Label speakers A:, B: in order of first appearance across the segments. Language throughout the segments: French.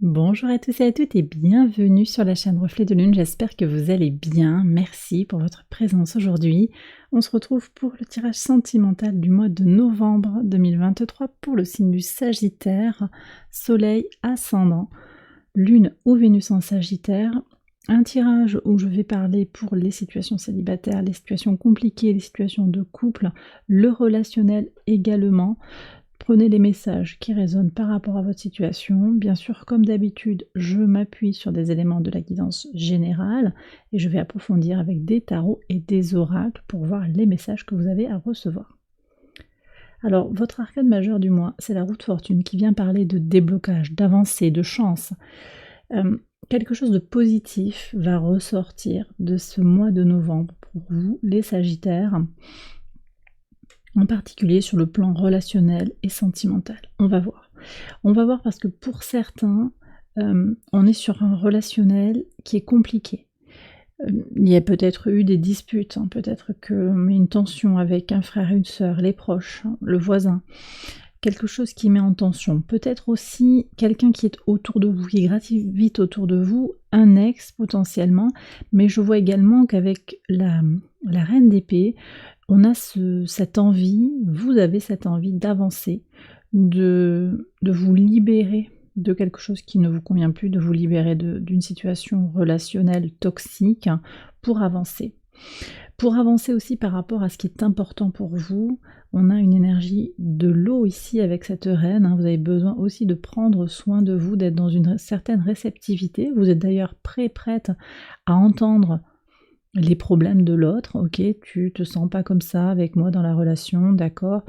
A: Bonjour à tous et à toutes et bienvenue sur la chaîne Reflet de Lune, j'espère que vous allez bien, merci pour votre présence aujourd'hui. On se retrouve pour le tirage sentimental du mois de novembre 2023 pour le signe du Sagittaire, Soleil ascendant, Lune ou Vénus en Sagittaire. Un tirage où je vais parler pour les situations célibataires, les situations compliquées, les situations de couple, le relationnel également. Prenez les messages qui résonnent par rapport à votre situation. Bien sûr, comme d'habitude, je m'appuie sur des éléments de la guidance générale et je vais approfondir avec des tarots et des oracles pour voir les messages que vous avez à recevoir. Alors, votre arcane majeur du mois, c'est la roue de fortune qui vient parler de déblocage, d'avancée, de chance. Quelque chose de positif va ressortir de ce mois de novembre pour vous, les Sagittaires, en particulier sur le plan relationnel et sentimental. On va voir. On va voir parce que pour certains, on est sur un relationnel qui est compliqué. Il y a peut-être eu des disputes, peut-être une tension avec un frère et une sœur, les proches, le voisin, quelque chose qui met en tension. Peut-être aussi quelqu'un qui est autour de vous, qui gravite autour de vous, un ex potentiellement, mais je vois également qu'avec la reine d'épée, on a cette envie, vous avez cette envie d'avancer, de vous libérer de quelque chose qui ne vous convient plus, de vous libérer d'une situation relationnelle toxique pour avancer. Pour avancer aussi par rapport à ce qui est important pour vous, on a une énergie de l'eau ici avec cette reine, vous avez besoin aussi de prendre soin de vous, d'être dans une certaine réceptivité, vous êtes d'ailleurs prête à entendre les problèmes de l'autre, ok, tu te sens pas comme ça avec moi dans la relation, d'accord,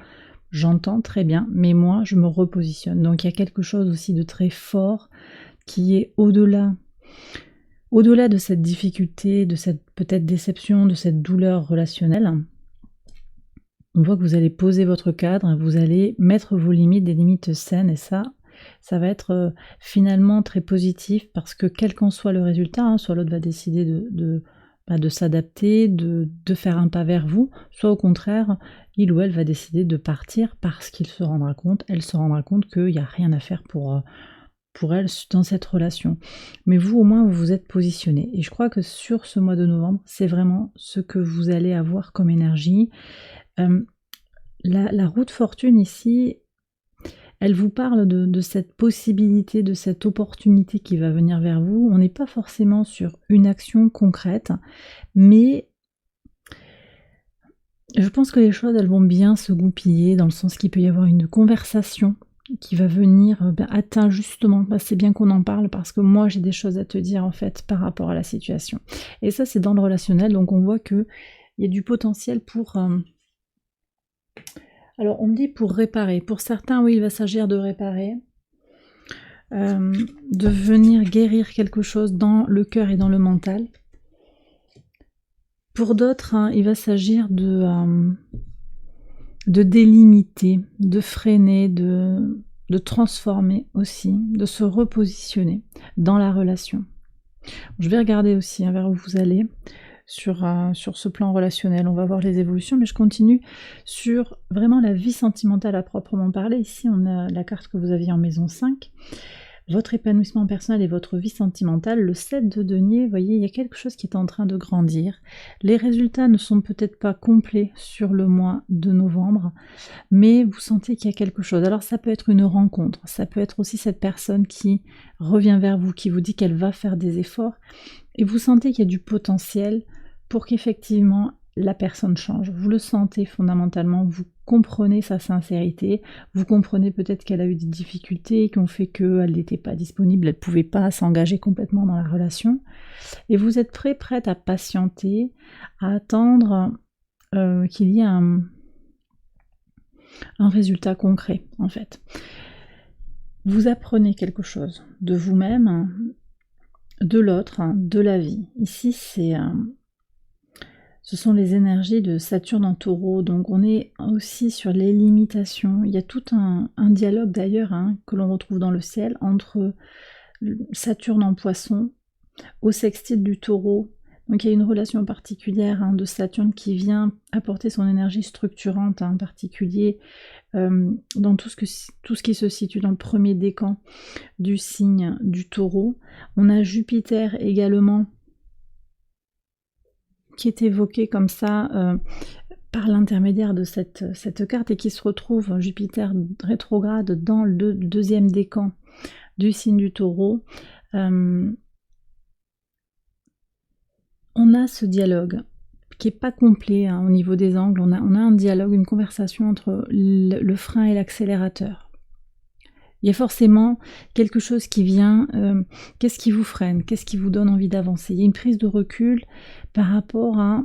A: j'entends très bien, mais moi je me repositionne. Donc il y a quelque chose aussi de très fort qui est au-delà de cette difficulté, de cette peut-être déception, de cette douleur relationnelle. On voit que vous allez poser votre cadre, vous allez mettre vos limites, des limites saines, et ça va être finalement très positif parce que quel qu'en soit le résultat, soit l'autre va décider de s'adapter, de faire un pas vers vous, soit au contraire, il ou elle va décider de partir parce qu'il se rendra compte, elle se rendra compte qu'il n'y a rien à faire pour elle dans cette relation. Mais vous, au moins, vous vous êtes positionné. Et je crois que sur ce mois de novembre, c'est vraiment ce que vous allez avoir comme énergie. La roue de fortune ici, elle vous parle de cette possibilité, de cette opportunité qui va venir vers vous. On n'est pas forcément sur une action concrète, mais je pense que les choses, elles vont bien se goupiller, dans le sens qu'il peut y avoir une conversation qui va venir atteindre justement, c'est bien qu'on en parle parce que moi j'ai des choses à te dire en fait par rapport à la situation. Et ça c'est dans le relationnel, donc on voit qu'il y a du potentiel pour... Alors on me dit pour réparer, pour certains oui il va s'agir de réparer, de venir guérir quelque chose dans le cœur et dans le mental. Pour d'autres, il va s'agir de délimiter, de freiner, de transformer aussi, de se repositionner dans la relation. Je vais regarder aussi vers où vous allez sur ce plan relationnel, on va voir les évolutions, mais je continue sur vraiment la vie sentimentale à proprement parler. Ici, on a la carte que vous aviez en maison 5. Votre épanouissement personnel et votre vie sentimentale, le 7 de denier, vous voyez, il y a quelque chose qui est en train de grandir. Les résultats ne sont peut-être pas complets sur le mois de novembre, mais vous sentez qu'il y a quelque chose. Alors ça peut être une rencontre, ça peut être aussi cette personne qui revient vers vous, qui vous dit qu'elle va faire des efforts, et vous sentez qu'il y a du potentiel pour qu'effectivement la personne change. Vous le sentez fondamentalement, vous comprenez sa sincérité, vous comprenez peut-être qu'elle a eu des difficultés qui ont fait qu'elle n'était pas disponible, elle ne pouvait pas s'engager complètement dans la relation, et vous êtes prête à patienter, à attendre qu'il y ait un résultat concret en fait. Vous apprenez quelque chose de vous-même, de l'autre, de la vie. Ici ce sont les énergies de Saturne en Taureau, donc on est aussi sur les limitations. Il y a tout un dialogue d'ailleurs que l'on retrouve dans le ciel entre Saturne en Poisson, au sextile du Taureau, Donc il y a une relation particulière de Saturne qui vient apporter son énergie structurante, en particulier dans tout ce qui se situe dans le premier décan du signe du Taureau. On a Jupiter également qui est évoqué comme ça par l'intermédiaire de cette carte et qui se retrouve, Jupiter rétrograde, dans le deuxième décan du signe du Taureau. On a ce dialogue qui n'est pas complet au niveau des angles. On a un dialogue, une conversation entre le frein et l'accélérateur. Il y a forcément quelque chose qui vient, qu'est-ce qui vous freine, qu'est-ce qui vous donne envie d'avancer. Il y a une prise de recul par rapport à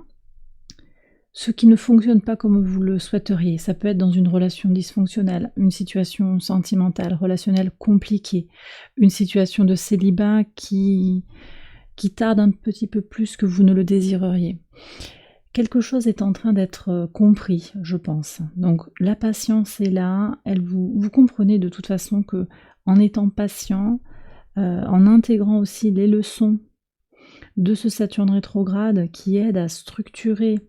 A: ce qui ne fonctionne pas comme vous le souhaiteriez. Ça peut être dans une relation dysfonctionnelle, une situation sentimentale, relationnelle compliquée, une situation de célibat qui tarde un petit peu plus que vous ne le désireriez. Quelque chose est en train d'être compris, je pense. Donc la patience est là, vous comprenez de toute façon que en étant patient, en intégrant aussi les leçons de ce Saturne rétrograde qui aide à structurer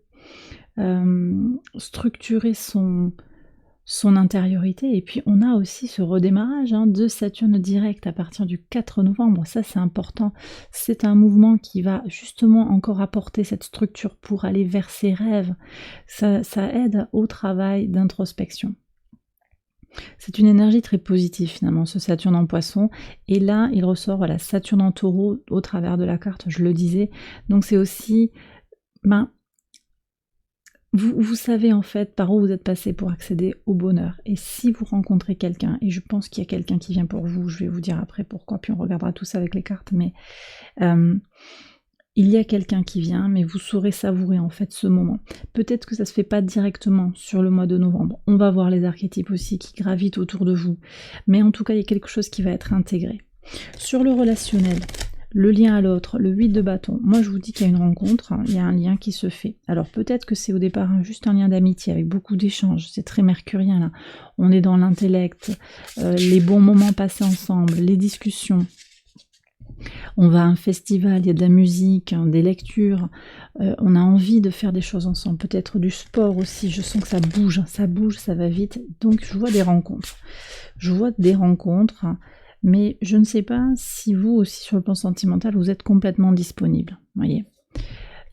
A: son intériorité, et puis on a aussi ce redémarrage de Saturne direct à partir du 4 novembre, ça c'est important, c'est un mouvement qui va justement encore apporter cette structure pour aller vers ses rêves, ça aide au travail d'introspection. C'est une énergie très positive finalement, ce Saturne en Poisson, et là il ressort voilà, Saturne en Taureau au travers de la carte, je le disais, donc c'est aussi vous savez en fait par où vous êtes passé pour accéder au bonheur. Et si vous rencontrez quelqu'un, et je pense qu'il y a quelqu'un qui vient pour vous, je vais vous dire après pourquoi, puis on regardera tout ça avec les cartes, mais il y a quelqu'un qui vient, mais vous saurez savourer en fait ce moment. Peut-être que ça se fait pas directement sur le mois de novembre. On va voir les archétypes aussi qui gravitent autour de vous. Mais en tout cas, il y a quelque chose qui va être intégré. Sur le relationnel, le lien à l'autre, le 8 de bâton, moi je vous dis qu'il y a une rencontre, il y a un lien qui se fait. Alors peut-être que c'est au départ juste un lien d'amitié avec beaucoup d'échanges, c'est très mercurien là. On est dans l'intellect, les bons moments passés ensemble, les discussions. On va à un festival, il y a de la musique, des lectures, on a envie de faire des choses ensemble, peut-être du sport aussi, je sens que ça bouge, ça va vite, donc je vois des rencontres. Mais je ne sais pas si vous aussi sur le plan sentimental vous êtes complètement disponible, voyez.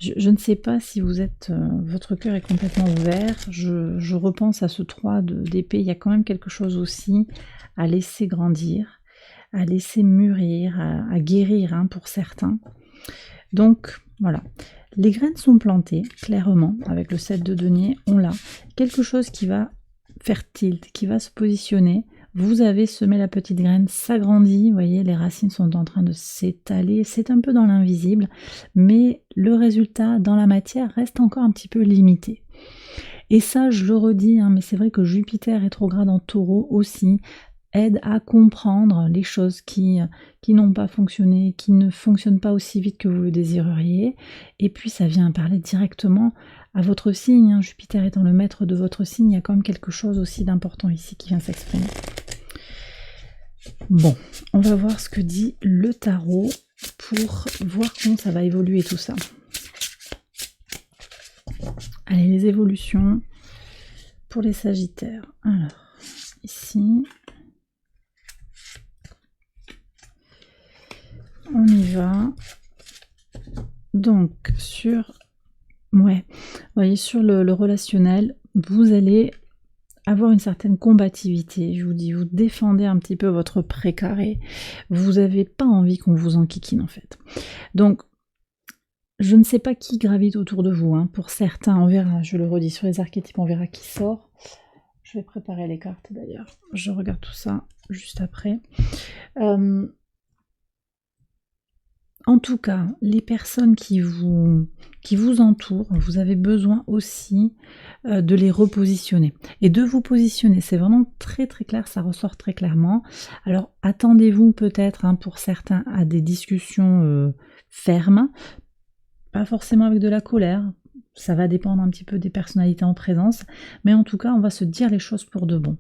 A: Je ne sais pas si vous êtes, votre cœur est complètement ouvert, je repense à ce 3 d'épée, il y a quand même quelque chose aussi à laisser grandir, à laisser mûrir, à guérir pour certains. Donc voilà, les graines sont plantées, clairement, avec le 7 de denier, on l'a. Quelque chose qui va faire tilt, qui va se positionner. Vous avez semé la petite graine, ça grandit, vous voyez, les racines sont en train de s'étaler, c'est un peu dans l'invisible, mais le résultat dans la matière reste encore un petit peu limité. Et ça, je le redis, mais c'est vrai que Jupiter rétrograde en Taureau aussi aide à comprendre les choses qui n'ont pas fonctionné, qui ne fonctionnent pas aussi vite que vous le désireriez, et puis ça vient parler directement à votre signe, Jupiter étant le maître de votre signe, il y a quand même quelque chose aussi d'important ici qui vient s'exprimer. Bon, on va voir ce que dit le tarot pour voir comment ça va évoluer tout ça. Allez, les évolutions pour les Sagittaires. Alors, ici, on y va. Donc, vous voyez, sur le relationnel, vous allez avoir une certaine combativité, je vous dis, vous défendez un petit peu votre précaré, vous n'avez pas envie qu'on vous enquiquine en fait. Donc, je ne sais pas qui gravite autour de vous, pour certains, on verra, je le redis, sur les archétypes, on verra qui sort. Je vais préparer les cartes d'ailleurs, je regarde tout ça juste après. En tout cas, les personnes qui vous entourent, vous avez besoin aussi de les repositionner. Et de vous positionner, c'est vraiment très très clair, ça ressort très clairement. Alors attendez-vous peut-être pour certains à des discussions fermes, pas forcément avec de la colère, ça va dépendre un petit peu des personnalités en présence, mais en tout cas on va se dire les choses pour de bon.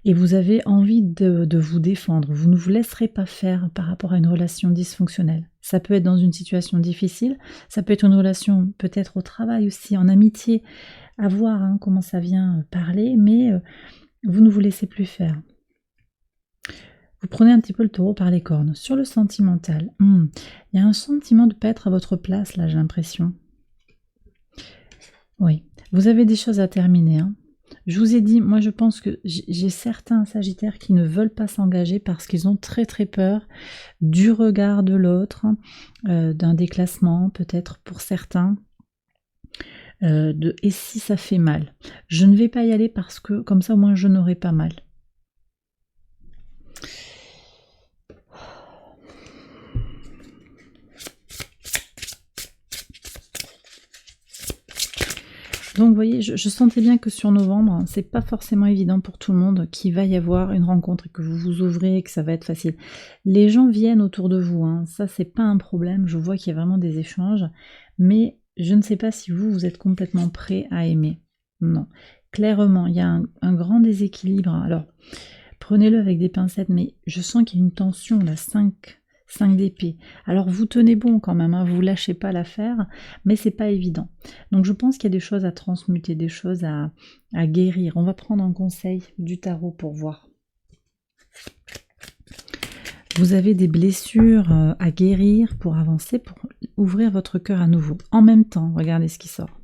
A: Et vous avez envie de vous défendre, vous ne vous laisserez pas faire par rapport à une relation dysfonctionnelle. Ça peut être dans une situation difficile, ça peut être une relation peut-être au travail aussi, en amitié, à voir hein, comment ça vient parler, mais vous ne vous laissez plus faire. Vous prenez un petit peu le taureau par les cornes. Sur le sentimental, il y a un sentiment de ne pas être à votre place, là, j'ai l'impression. Oui, vous avez des choses à terminer. Hein. Je vous ai dit, moi je pense que j'ai certains sagittaires qui ne veulent pas s'engager parce qu'ils ont très très peur du regard de l'autre, d'un déclassement peut-être pour certains. Et si ça fait mal, je ne vais pas y aller parce que comme ça au moins je n'aurai pas mal. Donc vous voyez, je sentais bien que sur novembre, c'est pas forcément évident pour tout le monde qu'il va y avoir une rencontre et que vous vous ouvrez et que ça va être facile. Les gens viennent autour de vous, hein. Ça c'est pas un problème, je vois qu'il y a vraiment des échanges, mais je ne sais pas si vous êtes complètement prêt à aimer. Non, clairement, il y a un grand déséquilibre. Alors, prenez-le avec des pincettes, mais je sens qu'il y a une tension, là, 5 d'épée. Alors vous tenez bon quand même, hein, vous lâchez pas l'affaire, mais c'est pas évident. Donc je pense qu'il y a des choses à transmuter, des choses à guérir. On va prendre un conseil du tarot pour voir. Vous avez des blessures à guérir pour avancer, pour ouvrir votre cœur à nouveau. En même temps, regardez ce qui sort.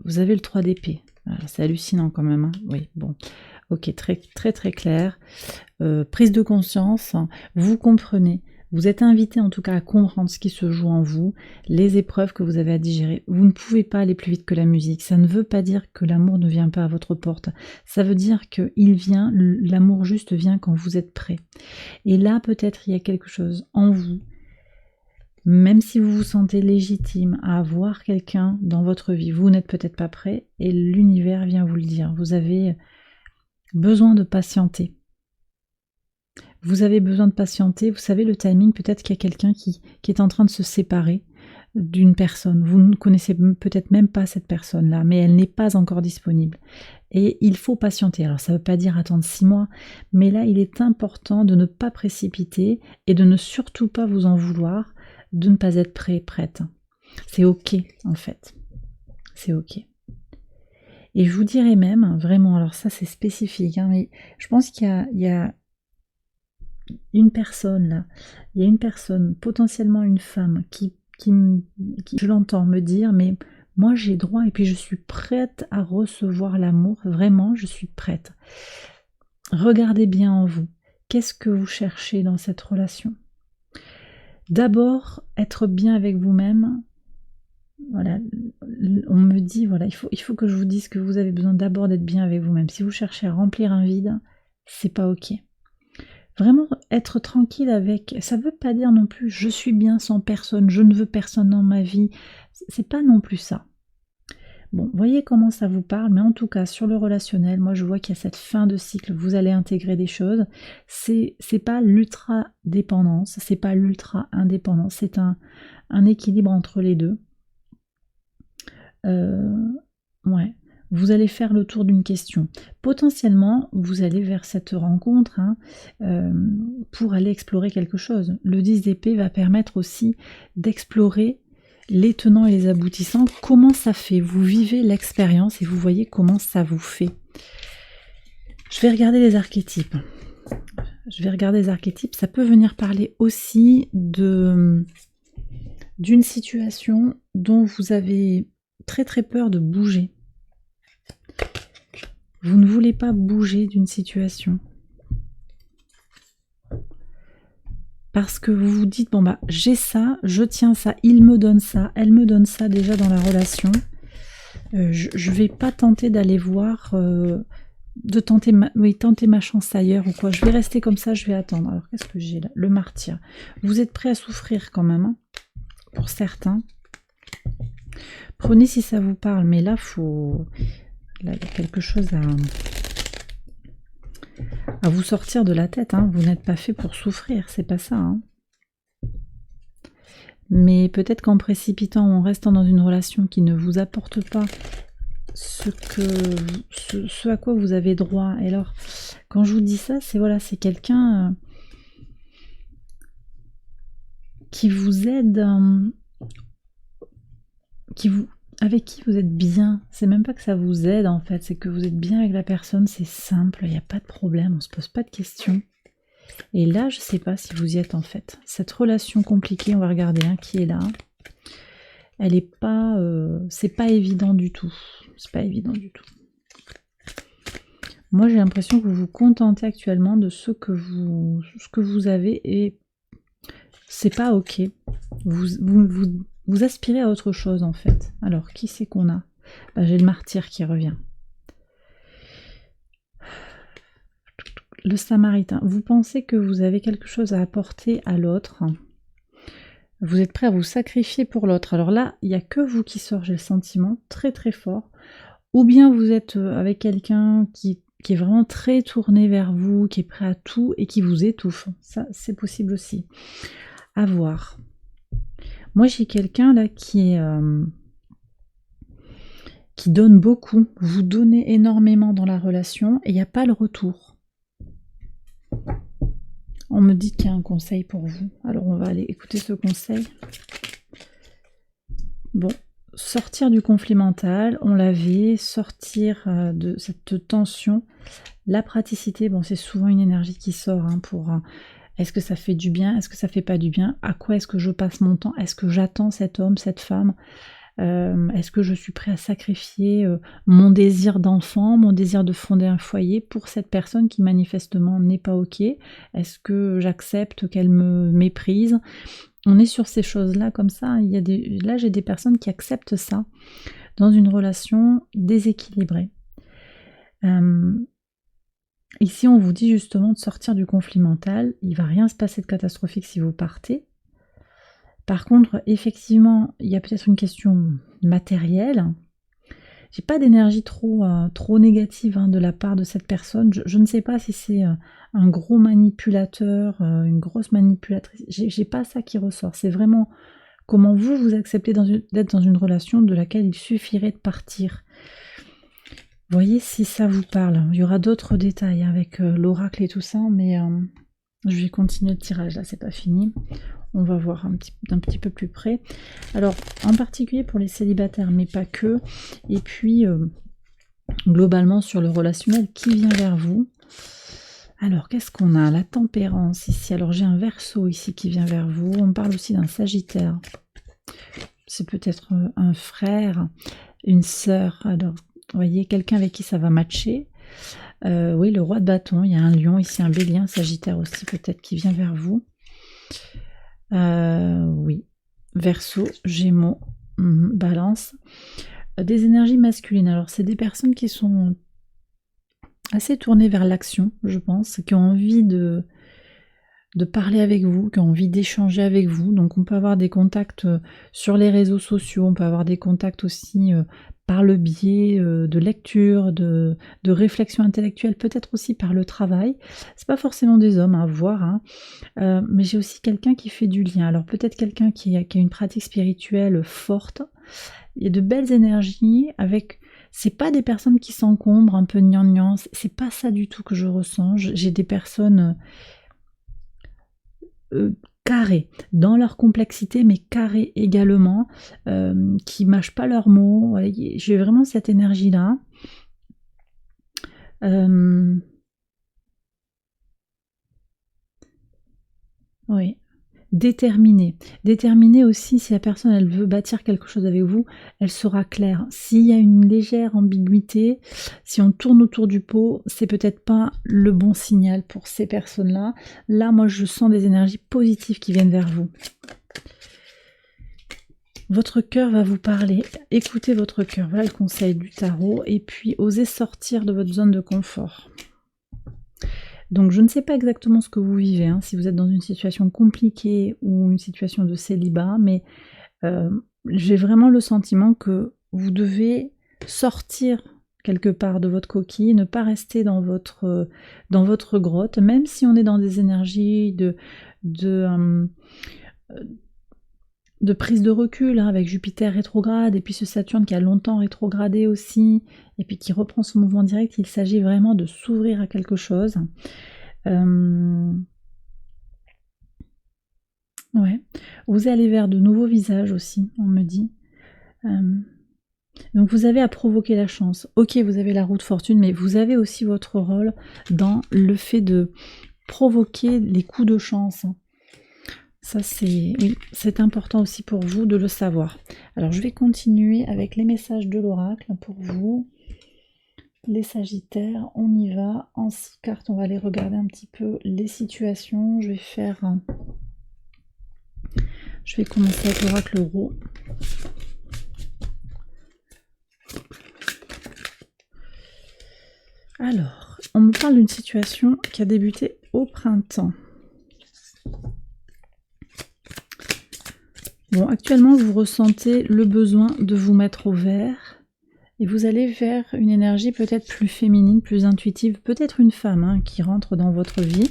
A: Vous avez le 3 d'épée. C'est hallucinant quand même. Hein. Oui, bon. Ok, très très très clair. Prise de conscience, vous comprenez. Vous êtes invité en tout cas à comprendre ce qui se joue en vous, les épreuves que vous avez à digérer. Vous ne pouvez pas aller plus vite que la musique. Ça ne veut pas dire que l'amour ne vient pas à votre porte. Ça veut dire que l'amour juste vient quand vous êtes prêt. Et là, peut-être il y a quelque chose en vous. Même si vous vous sentez légitime à avoir quelqu'un dans votre vie, vous n'êtes peut-être pas prêt et l'univers vient vous le dire. Vous avez besoin de patienter. Vous avez besoin de patienter. Vous savez, le timing, peut-être qu'il y a quelqu'un qui est en train de se séparer d'une personne. Vous ne connaissez peut-être même pas cette personne-là, mais elle n'est pas encore disponible. Et il faut patienter. Alors, ça ne veut pas dire attendre 6 mois, mais là, il est important de ne pas précipiter et de ne surtout pas vous en vouloir de ne pas être prêt, prête. C'est ok, en fait. C'est ok. Et je vous dirais même, vraiment, alors ça c'est spécifique, hein, mais je pense qu'il y a une personne là, il y a une personne, potentiellement une femme, qui je l'entends me dire, mais moi j'ai droit et puis je suis prête à recevoir l'amour, vraiment je suis prête. Regardez bien en vous, qu'est-ce que vous cherchez dans cette relation? D'abord, être bien avec vous-même. Voilà, on me dit, voilà, il faut que je vous dise que vous avez besoin d'abord d'être bien avec vous-même. Si vous cherchez à remplir un vide, c'est pas ok. Vraiment être tranquille avec, ça veut pas dire non plus je suis bien sans personne, je ne veux personne dans ma vie, c'est pas non plus ça. Bon, voyez comment ça vous parle, mais en tout cas sur le relationnel, moi je vois qu'il y a cette fin de cycle, vous allez intégrer des choses. C'est pas l'ultra dépendance, c'est pas l'ultra indépendance, c'est un équilibre entre les deux. Ouais, vous allez faire le tour d'une question. Potentiellement, vous allez vers cette rencontre hein, pour aller explorer quelque chose. Le 10 d'épée va permettre aussi d'explorer les tenants et les aboutissants. Comment ça fait? Vous vivez l'expérience et vous voyez comment ça vous fait. Je vais regarder les archétypes. Ça peut venir parler aussi d'une situation dont vous avez très très peur de bouger. Vous ne voulez pas bouger d'une situation. Parce que vous vous dites, bon bah j'ai ça, je tiens ça, il me donne ça, elle me donne ça déjà dans la relation. Je vais pas tenter d'aller voir, de tenter ma chance ailleurs ou quoi. Je vais rester comme ça, je vais attendre. Alors qu'est-ce que j'ai là? Le martyr. Vous êtes prêt à souffrir quand même, hein, pour certains. Prenez si ça vous parle, mais là, là, il y a quelque chose à vous sortir de la tête. Hein. Vous n'êtes pas fait pour souffrir, c'est pas ça. Hein. Mais peut-être qu'en précipitant ou en restant dans une relation qui ne vous apporte pas ce à quoi vous avez droit. Et alors, quand je vous dis ça, c'est voilà, c'est quelqu'un... qui vous aide, avec qui vous êtes bien. C'est même pas que ça vous aide en fait, c'est que vous êtes bien avec la personne, c'est simple, il n'y a pas de problème, on se pose pas de questions. Et là, je sais pas si vous y êtes en fait. Cette relation compliquée, on va regarder qui est là. Elle est pas, c'est pas évident du tout. C'est pas évident du tout. Moi, j'ai l'impression que vous vous contentez actuellement de ce que vous avez et c'est pas ok. Vous aspirez à autre chose en fait. Alors, qui c'est qu'on a? J'ai le martyr qui revient. Le samaritain. Vous pensez que vous avez quelque chose à apporter à l'autre. Vous êtes prêt à vous sacrifier pour l'autre. Alors là, il n'y a que vous qui sort, j'ai le sentiment, très très fort. Ou bien vous êtes avec quelqu'un qui est vraiment très tourné vers vous, qui est prêt à tout et qui vous étouffe. Ça, c'est possible aussi. À voir. Moi, j'ai quelqu'un là qui donne beaucoup. Vous donnez énormément dans la relation et il n'y a pas le retour. On me dit qu'il y a un conseil pour vous. Alors, on va aller écouter ce conseil. Bon, sortir du conflit mental, on l'avait, sortir de cette tension. La praticité, bon, c'est souvent une énergie qui sort pour... est-ce que ça fait du bien? Est-ce que ça fait pas du bien? À quoi est-ce que je passe mon temps? Est-ce que j'attends cet homme, cette femme? Est-ce que je suis prêt à sacrifier mon désir d'enfant, mon désir de fonder un foyer pour cette personne qui manifestement n'est pas ok? Est-ce que j'accepte qu'elle me méprise? On est sur ces choses-là comme ça. Là, j'ai des personnes qui acceptent ça dans une relation déséquilibrée. Ici, on vous dit justement de sortir du conflit mental. Il ne va rien se passer de catastrophique si vous partez. Par contre, effectivement, il y a peut-être une question matérielle. J'ai pas d'énergie trop négative de la part de cette personne. Je ne sais pas si c'est un gros manipulateur, une grosse manipulatrice. J'ai pas ça qui ressort. C'est vraiment comment vous acceptez d'être dans une relation de laquelle il suffirait de partir. Voyez si ça vous parle. Il y aura d'autres détails avec l'oracle et tout ça, mais je vais continuer le tirage. Là, c'est pas fini. On va voir d'un petit peu plus près. Alors, en particulier pour les célibataires, mais pas que. Et puis, globalement, sur le relationnel, qui vient vers vous? Alors, qu'est-ce qu'on a? La tempérance ici. Alors, j'ai un Verseau ici qui vient vers vous. On parle aussi d'un Sagittaire. C'est peut-être un frère, une sœur. Alors, vous voyez, quelqu'un avec qui ça va matcher. Oui, le roi de bâton. Il y a un lion ici, un bélier, un Sagittaire aussi, peut-être, qui vient vers vous. Oui, Verseau, Gémeaux, Balance, des énergies masculines. Alors c'est des personnes qui sont assez tournées vers l'action, je pense, qui ont envie de parler avec vous, qui ont envie d'échanger avec vous. Donc on peut avoir des contacts sur les réseaux sociaux, on peut avoir des contacts aussi par le biais de lecture, de réflexion intellectuelle, peut-être aussi par le travail. C'est pas forcément des hommes à voir, mais j'ai aussi quelqu'un qui fait du lien. Alors peut-être quelqu'un qui a une pratique spirituelle forte. Il y a de belles énergies avec... C'est pas des personnes qui s'encombrent, un peu gnangnan, c'est pas ça du tout que je ressens. J'ai des personnes carrées, dans leur complexité, mais carrées également, qui mâchent pas leurs mots. Voilà, j'ai vraiment cette énergie-là. Oui. Déterminée. Déterminée aussi, si la personne elle veut bâtir quelque chose avec vous, elle sera claire. S'il y a une légère ambiguïté, si on tourne autour du pot, c'est peut-être pas le bon signal pour ces personnes-là. Là, moi, je sens des énergies positives qui viennent vers vous. Votre cœur va vous parler. Écoutez votre cœur. Voilà le conseil du tarot. Et puis, osez sortir de votre zone de confort. Donc je ne sais pas exactement ce que vous vivez, si vous êtes dans une situation compliquée ou une situation de célibat, mais j'ai vraiment le sentiment que vous devez sortir quelque part de votre coquille, ne pas rester dans votre grotte, même si on est dans des énergies de prise de recul, avec Jupiter rétrograde, et puis ce Saturne qui a longtemps rétrogradé aussi, et puis qui reprend son mouvement direct. Il s'agit vraiment de s'ouvrir à quelque chose. Ouais. Vous allez vers de nouveaux visages aussi, on me dit. Donc vous avez à provoquer la chance. Ok, vous avez la roue de fortune, mais vous avez aussi votre rôle dans le fait de provoquer les coups de chance. Ça c'est important aussi pour vous de le savoir. Alors je vais continuer avec les messages de l'oracle pour vous. Les Sagittaires, on y va. En 6 cartes, on va aller regarder un petit peu les situations. Je vais commencer avec l'oracle Rho. Alors, on me parle d'une situation qui a débuté au printemps. Bon, actuellement, vous ressentez le besoin de vous mettre au vert et vous allez vers une énergie peut-être plus féminine, plus intuitive, peut-être une femme qui rentre dans votre vie.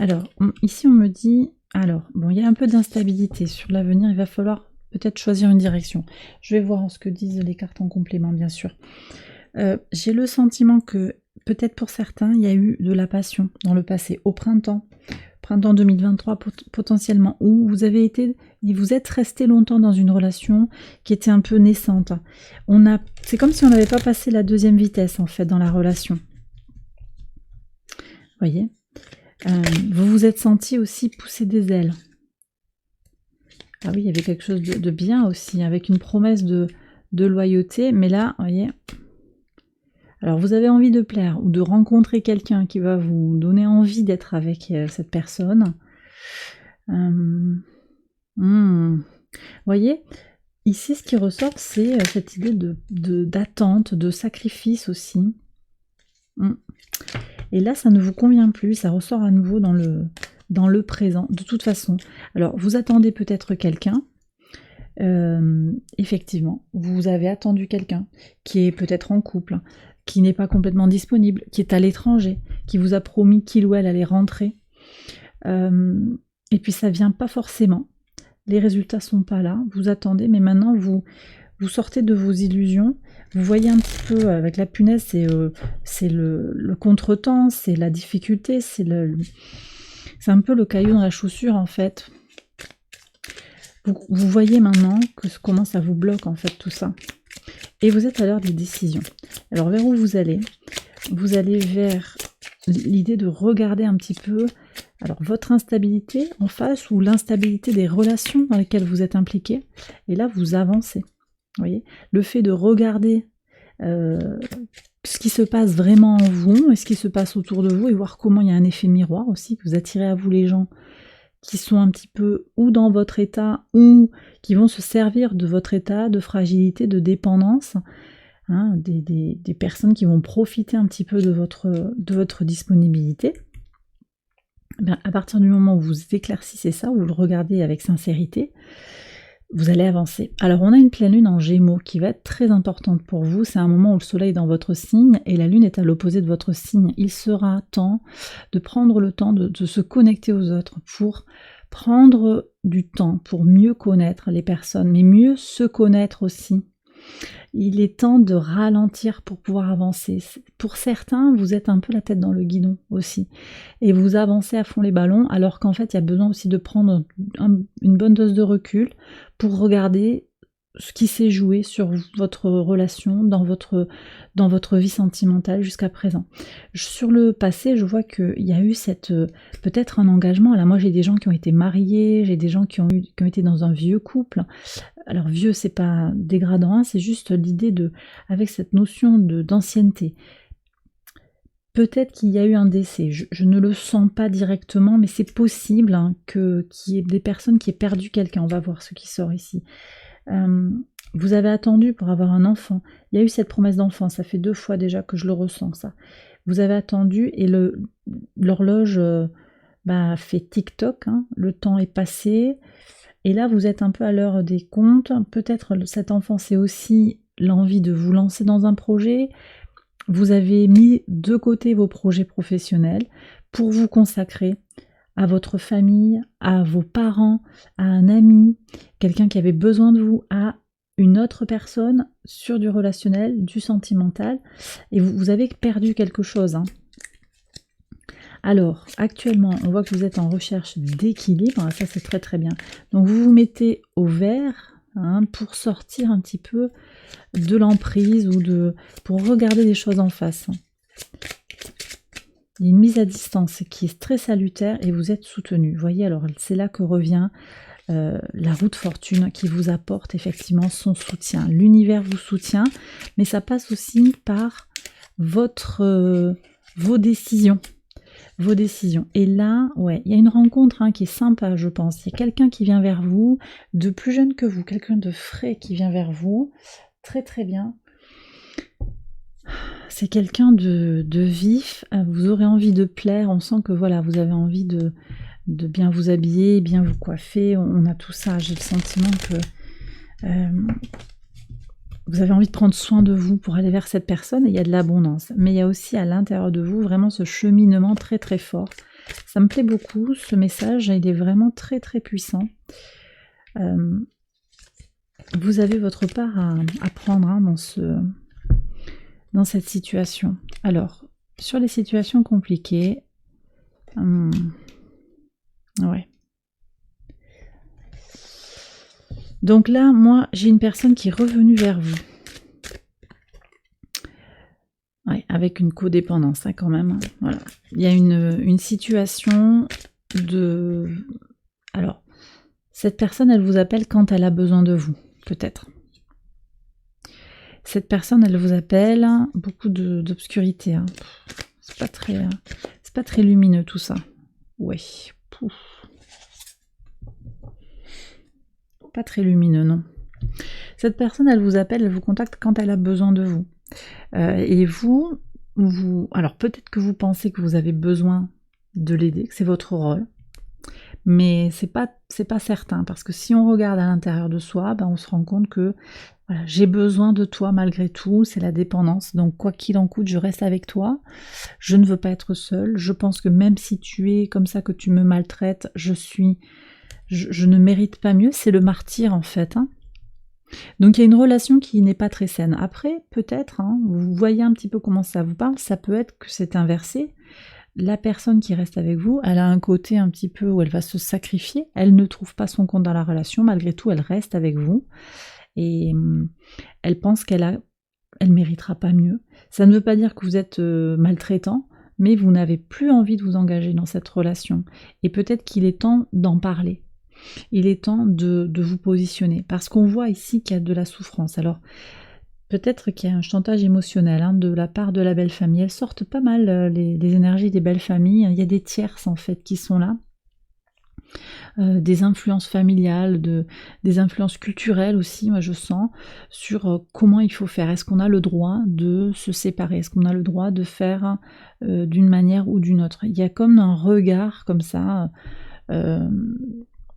A: Alors, ici on me dit, il y a un peu d'instabilité sur l'avenir, il va falloir peut-être choisir une direction. Je vais voir ce que disent les cartes en complément, bien sûr. J'ai le sentiment que, peut-être pour certains, il y a eu de la passion dans le passé, au printemps 2023 potentiellement, où vous êtes resté longtemps dans une relation qui était un peu naissante. C'est comme si on n'avait pas passé la deuxième vitesse, en fait, dans la relation. Vous voyez ? Vous vous êtes senti aussi pousser des ailes. Ah oui, il y avait quelque chose de bien aussi, avec une promesse de loyauté, mais là, vous voyez, alors vous avez envie de plaire ou de rencontrer quelqu'un qui va vous donner envie d'être avec cette personne. Vous voyez, ici ce qui ressort, c'est cette idée d'attente, de sacrifice aussi. Et là, ça ne vous convient plus, ça ressort à nouveau dans le présent, de toute façon. Alors, vous attendez peut-être quelqu'un, effectivement, vous avez attendu quelqu'un qui est peut-être en couple, qui n'est pas complètement disponible, qui est à l'étranger, qui vous a promis qu'il ou elle allait rentrer. Et puis, ça vient pas forcément. Les résultats sont pas là, vous attendez, mais maintenant, vous sortez de vos illusions. Vous voyez un petit peu avec la punaise, c'est le contretemps, c'est la difficulté, c'est un peu le caillou dans la chaussure en fait. Vous voyez maintenant comment ça vous bloque en fait tout ça. Et vous êtes à l'heure des décisions. Alors vers où vous allez? Vous allez vers l'idée de regarder un petit peu votre instabilité en face ou l'instabilité des relations dans lesquelles vous êtes impliqué. Et là vous avancez. Vous voyez, le fait de regarder ce qui se passe vraiment en vous et ce qui se passe autour de vous et voir comment il y a un effet miroir aussi, vous attirez à vous les gens qui sont un petit peu ou dans votre état ou qui vont se servir de votre état de fragilité, de dépendance, des personnes qui vont profiter un petit peu de votre disponibilité. À partir du moment où vous éclaircissez ça, où vous le regardez avec sincérité, vous allez avancer. Alors on a une pleine lune en Gémeaux qui va être très importante pour vous. C'est un moment où le soleil est dans votre signe et la lune est à l'opposé de votre signe. Il sera temps de prendre le temps de se connecter aux autres pour prendre du temps, pour mieux connaître les personnes, mais mieux se connaître aussi. Il est temps de ralentir pour pouvoir avancer. Pour certains, vous êtes un peu la tête dans le guidon aussi. Et vous avancez à fond les ballons, alors qu'en fait, il y a besoin aussi de prendre une bonne dose de recul pour regarder ce qui s'est joué sur votre relation, dans votre vie sentimentale jusqu'à présent. Sur le passé, je vois qu'il y a eu peut-être un engagement. Là, moi, j'ai des gens qui ont été mariés, j'ai des gens qui ont été dans un vieux couple. Alors vieux, c'est pas dégradant, c'est juste l'idée avec cette notion d'ancienneté. Peut-être qu'il y a eu un décès, je ne le sens pas directement, mais c'est possible qu'il y ait des personnes qui aient perdu quelqu'un. On va voir ce qui sort ici. Vous avez attendu pour avoir un enfant. Il y a eu cette promesse d'enfant, ça fait 2 fois déjà que je le ressens, ça. Vous avez attendu et l'horloge fait tic-toc, le temps est passé. Et là, vous êtes un peu à l'heure des comptes. Peut-être cet enfant, c'est aussi l'envie de vous lancer dans un projet. Vous avez mis de côté vos projets professionnels pour vous consacrer à votre famille, à vos parents, à un ami, quelqu'un qui avait besoin de vous, à une autre personne sur du relationnel, du sentimental, et vous avez perdu quelque chose. Hein. Alors, actuellement, on voit que vous êtes en recherche d'équilibre, ça c'est très très bien. Donc vous vous mettez au vert pour sortir un petit peu de l'emprise ou pour regarder les choses en face. Il y a une mise à distance qui est très salutaire et vous êtes soutenu. Vous voyez, alors c'est là que revient la roue de fortune qui vous apporte effectivement son soutien. L'univers vous soutient, mais ça passe aussi par vos décisions. Vos décisions. Et là, ouais, il y a une rencontre qui est sympa, je pense. Il y a quelqu'un qui vient vers vous, de plus jeune que vous, quelqu'un de frais qui vient vers vous. Très très bien. C'est quelqu'un de vif, vous aurez envie de plaire, on sent que voilà, vous avez envie de bien vous habiller, bien vous coiffer, on a tout ça, j'ai le sentiment que vous avez envie de prendre soin de vous pour aller vers cette personne, et il y a de l'abondance. Mais il y a aussi à l'intérieur de vous vraiment ce cheminement très très fort. Ça me plaît beaucoup, ce message, il est vraiment très très puissant. Vous avez votre part à prendre dans cette situation. Alors, sur les situations compliquées, ouais. Donc là, moi, j'ai une personne qui est revenue vers vous. Ouais, avec une codépendance, quand même. Voilà. Il y a une situation de... Alors, cette personne, elle vous appelle quand elle a besoin de vous, peut-être. Cette personne, elle vous appelle, beaucoup d'obscurité. C'est pas très lumineux tout ça. Oui. Pas très lumineux, non. Cette personne, elle vous appelle, elle vous contacte quand elle a besoin de vous. Et vous, alors peut-être que vous pensez que vous avez besoin de l'aider, que c'est votre rôle, mais c'est pas certain, parce que si on regarde à l'intérieur de soi, on se rend compte que voilà, j'ai besoin de toi malgré tout, c'est la dépendance, donc quoi qu'il en coûte, je reste avec toi, je ne veux pas être seule, je pense que même si tu es comme ça, que tu me maltraites, je ne mérite pas mieux, c'est le martyr en fait. Donc il y a une relation qui n'est pas très saine. Après, peut-être, vous voyez un petit peu comment ça vous parle, ça peut être que c'est inversé. La personne qui reste avec vous, elle a un côté un petit peu où elle va se sacrifier, elle ne trouve pas son compte dans la relation, malgré tout elle reste avec vous, et elle pense qu'elle méritera pas mieux. Ça ne veut pas dire que vous êtes maltraitant, mais vous n'avez plus envie de vous engager dans cette relation, et peut-être qu'il est temps d'en parler. Il est temps de vous positionner, parce qu'on voit ici qu'il y a de la souffrance. Alors, peut-être qu'il y a un chantage émotionnel de la part de la belle famille. Elles sortent pas mal, les énergies des belles familles. Il y a des tierces, en fait, qui sont là. Des influences familiales, des influences culturelles aussi, moi je sens, sur comment il faut faire. Est-ce qu'on a le droit de se séparer? Est-ce qu'on a le droit de faire d'une manière ou d'une autre? Il y a comme un regard, comme ça...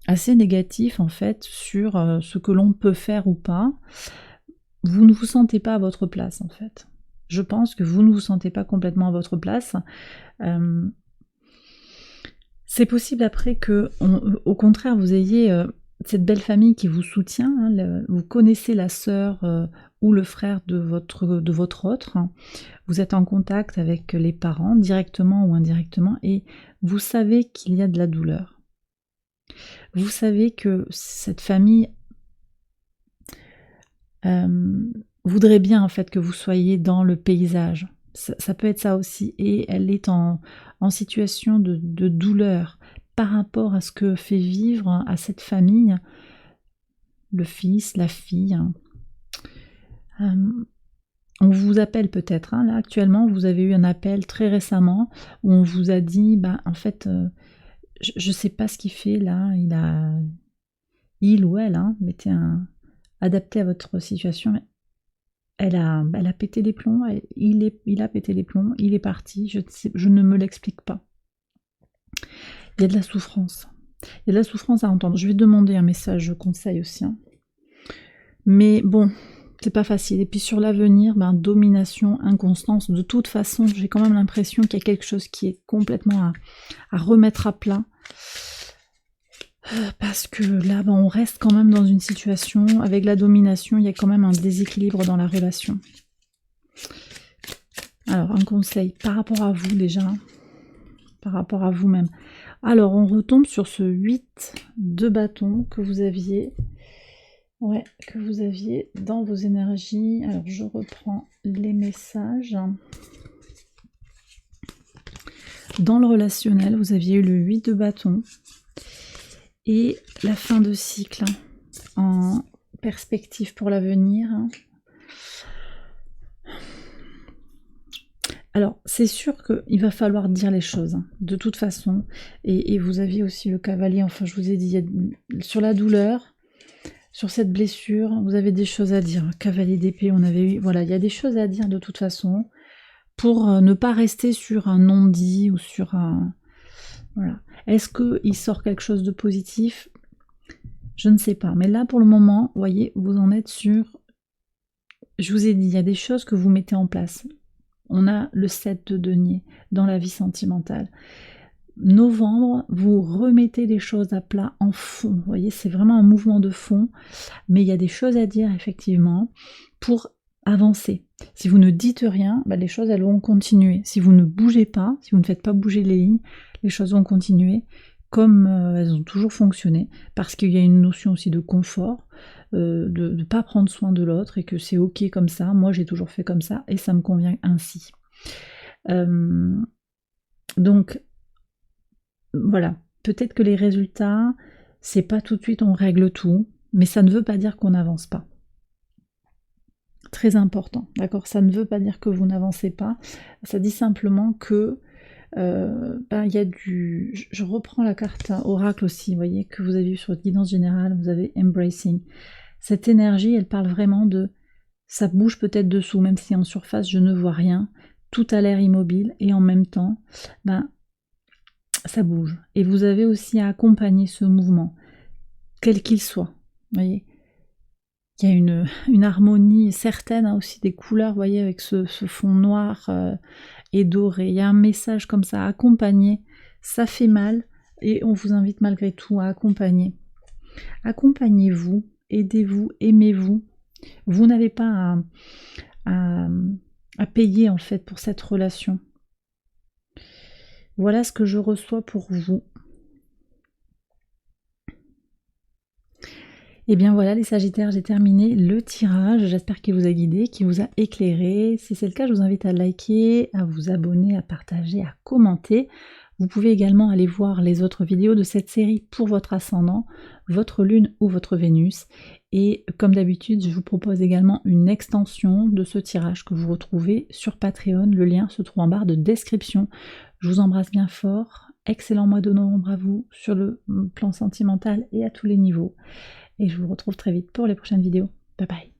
A: assez négatif en fait sur ce que l'on peut faire ou pas. Vous ne vous sentez pas à votre place en fait. Je pense que vous ne vous sentez pas complètement à votre place. C'est possible après que, au contraire, vous ayez cette belle famille qui vous soutient. Vous connaissez la sœur ou le frère de votre autre. Vous êtes en contact avec les parents, directement ou indirectement, et vous savez qu'il y a de la douleur. Vous savez que cette famille voudrait bien en fait que vous soyez dans le paysage. Ça peut être ça aussi. Et elle est en situation de douleur par rapport à ce que fait vivre à cette famille le fils, la fille. On vous appelle peut-être. Là actuellement, vous avez eu un appel très récemment où on vous a dit, en fait... je ne sais pas ce qu'il fait là, il ou elle, mettez adapté à votre situation, elle a pété les plombs, il a pété les plombs, il est parti, je ne me l'explique pas. Il y a de la souffrance. Il y a de la souffrance à entendre. Je vais demander un message conseil aussi. Mais bon, c'est pas facile. Et puis sur l'avenir, domination, inconstance. De toute façon, j'ai quand même l'impression qu'il y a quelque chose qui est complètement à remettre à plat. Parce que là, ben, on reste quand même dans une situation, avec la domination, il y a quand même un déséquilibre dans la relation. Alors, un conseil par rapport à vous déjà, par rapport à vous-même. Alors, on retombe sur ce 8 de bâton que vous aviez, ouais, que vous aviez dans vos énergies. Alors, je reprends les messages. Dans le relationnel, vous aviez eu le 8 de bâton et la fin de cycle en perspective pour l'avenir. Alors, c'est sûr qu'il va falloir dire les choses, de toute façon. Et vous aviez aussi le cavalier, enfin, je vous ai dit, sur la douleur, sur cette blessure, vous avez des choses à dire. Cavalier d'épée, on avait eu... Voilà, il y a des choses à dire de toute façon, pour ne pas rester sur un non-dit ou sur un... Voilà. Est-ce qu'il sort quelque chose de positif? Je ne sais pas. Mais là, pour le moment, vous voyez, vous en êtes sur... Je vous ai dit, il y a des choses que vous mettez en place. On a le 7 de denier dans la vie sentimentale. Novembre, vous remettez les choses à plat en fond. Vous voyez, c'est vraiment un mouvement de fond. Mais il y a des choses à dire, effectivement, pour avancer. Si vous ne dites rien, bah, les choses, elles vont continuer. Si vous ne bougez pas, si vous ne faites pas bouger les lignes, les choses vont continuer comme elles ont toujours fonctionné. Parce qu'il y a une notion aussi de confort, de ne pas prendre soin de l'autre et que c'est ok comme ça. Moi, j'ai toujours fait comme ça et ça me convient ainsi. Donc, voilà. Peut-être que les résultats, c'est pas tout de suite on règle tout, mais ça ne veut pas dire qu'on n'avance pas. Très important, d'accord? Ça ne veut pas dire que vous n'avancez pas. Ça dit simplement que il y a du... Je reprends la carte oracle aussi, vous voyez, que vous avez vu sur votre guidance générale, vous avez embracing. Cette énergie, elle parle vraiment de... Ça bouge peut-être dessous, même si en surface, je ne vois rien. Tout a l'air immobile et en même temps, ça bouge. Et vous avez aussi à accompagner ce mouvement, quel qu'il soit. Vous voyez, il y a une harmonie certaine, hein, aussi des couleurs, vous voyez, avec ce fond noir et doré. Il y a un message comme ça à accompagner. Ça fait mal et on vous invite malgré tout à accompagner. Accompagnez-vous, aidez-vous, aimez-vous. Vous n'avez pas à payer en fait pour cette relation. Voilà ce que je reçois pour vous. Et bien voilà les Sagittaires, j'ai terminé le tirage. J'espère qu'il vous a guidé, qu'il vous a éclairé. Si c'est le cas, je vous invite à liker, à vous abonner, à partager, à commenter. Vous pouvez également aller voir les autres vidéos de cette série pour votre ascendant, votre lune ou votre Vénus. Et comme d'habitude, je vous propose également une extension de ce tirage que vous retrouvez sur Patreon. Le lien se trouve en barre de description. Je vous embrasse bien fort. Excellent mois de novembre à vous sur le plan sentimental et à tous les niveaux. Et je vous retrouve très vite pour les prochaines vidéos. Bye bye.